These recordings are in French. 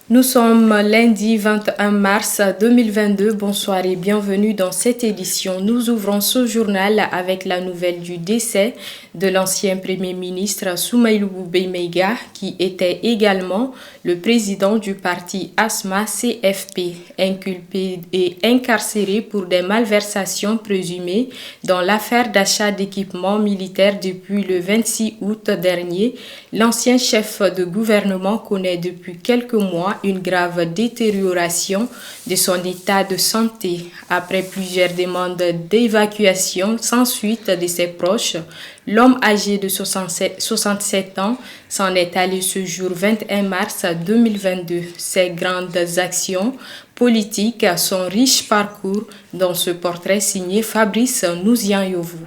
Nous sommes lundi 21 mars 2022. Bonsoir et bienvenue dans cette édition. Nous ouvrons ce journal avec la nouvelle du décès de l'ancien Premier ministre Soumaïlou Boubèye Maïga, qui était également le président du parti ASMA CFP, inculpé et incarcéré pour des malversations présumées dans l'affaire d'achat d'équipements militaires depuis le 26 août dernier. L'ancien chef de gouvernement connaît depuis quelques mois une grave détérioration de son état de santé. Après plusieurs demandes d'évacuation sans suite de ses proches, l'homme âgé de 67 ans s'en est allé ce jour 21 mars 2022. Ses grandes actions politiques, son riche parcours, dans ce portrait signé Fabrice Nouzian-Yovu.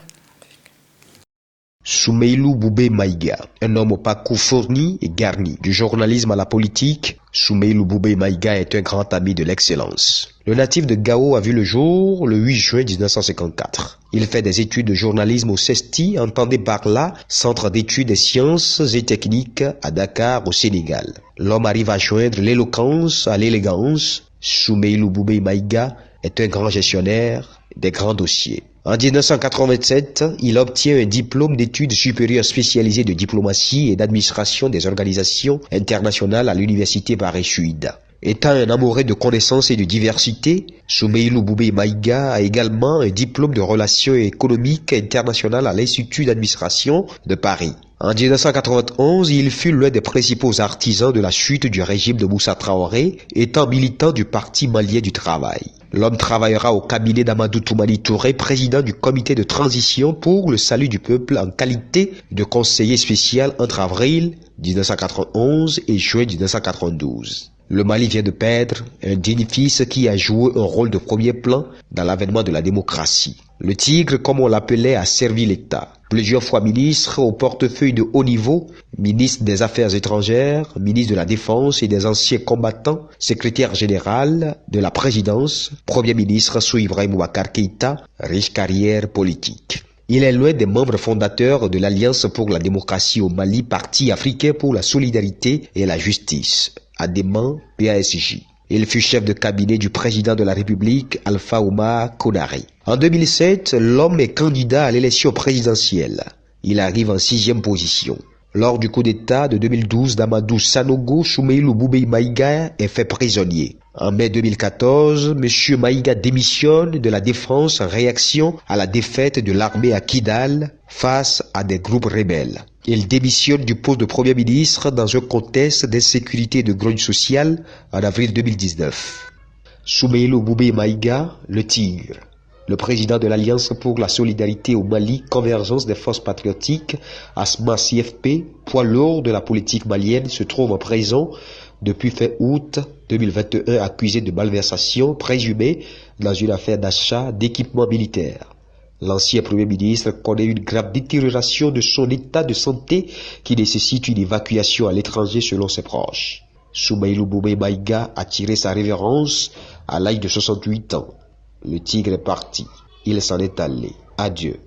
Soumaïlou Boubèye Maïga, un homme au parcours fourni et garni. Du journalisme à la politique, Soumaïlou Boubèye Maïga est un grand ami de l'excellence. Le natif de Gao a vu le jour le 8 juin 1954. Il fait des études de journalisme au CESTI, entendez par là, Centre d'études des sciences et techniques à Dakar, au Sénégal. L'homme arrive à joindre l'éloquence à l'élégance. Soumaïlou Boubèye Maïga est un grand gestionnaire des grands dossiers. En 1987, il obtient un diplôme d'études supérieures spécialisées de diplomatie et d'administration des organisations internationales à l'université Paris-Sud. Étant un amoureux de connaissances et de diversité, Soumaïlou Boubèye Maïga a également un diplôme de relations économiques internationales à l'Institut d'administration de Paris. En 1991, il fut l'un des principaux artisans de la chute du régime de Moussa Traoré, étant militant du Parti malien du travail. L'homme travaillera au cabinet d'Amadou Toumani Touré, président du comité de transition pour le salut du peuple en qualité de conseiller spécial entre avril 1991 et juin 1992. Le Mali vient de perdre un digne fils qui a joué un rôle de premier plan dans l'avènement de la démocratie. Le tigre, comme on l'appelait, a servi l'État. Plusieurs fois ministre au portefeuille de haut niveau, ministre des Affaires étrangères, ministre de la Défense et des anciens combattants, secrétaire général de la présidence, premier ministre sous Ibrahim Boubacar Keïta, riche carrière politique. Il est l'un des membres fondateurs de l'Alliance pour la démocratie au Mali, parti africain pour la solidarité et la justice, ADEMAN PASJ. Il fut chef de cabinet du président de la République, Alpha Oumar Konaré. En 2007, l'homme est candidat à l'élection présidentielle. Il arrive en 6e position. Lors du coup d'État de 2012 d'Amadou Sanogo, Soumaïlou Boubèye Maïga est fait prisonnier. En mai 2014, M. Maïga démissionne de la défense en réaction à la défaite de l'armée à Kidal face à des groupes rebelles. Il démissionne du poste de Premier ministre dans un contexte d'insécurité et de grogne sociale en avril 2019. Soumaïlou Boubèye Maïga, le tigre. Le président de l'Alliance pour la solidarité au Mali, Convergence des forces patriotiques, ASMA CFP, poids lourd de la politique malienne, se trouve en prison depuis fin août 2021, accusé de malversation présumée dans une affaire d'achat d'équipements militaires. L'ancien Premier ministre connaît une grave détérioration de son état de santé qui nécessite une évacuation à l'étranger selon ses proches. Soumaïlou Boubèye Maïga a tiré sa révérence à l'âge de 68 ans. Le tigre est parti. Il s'en est allé. Adieu.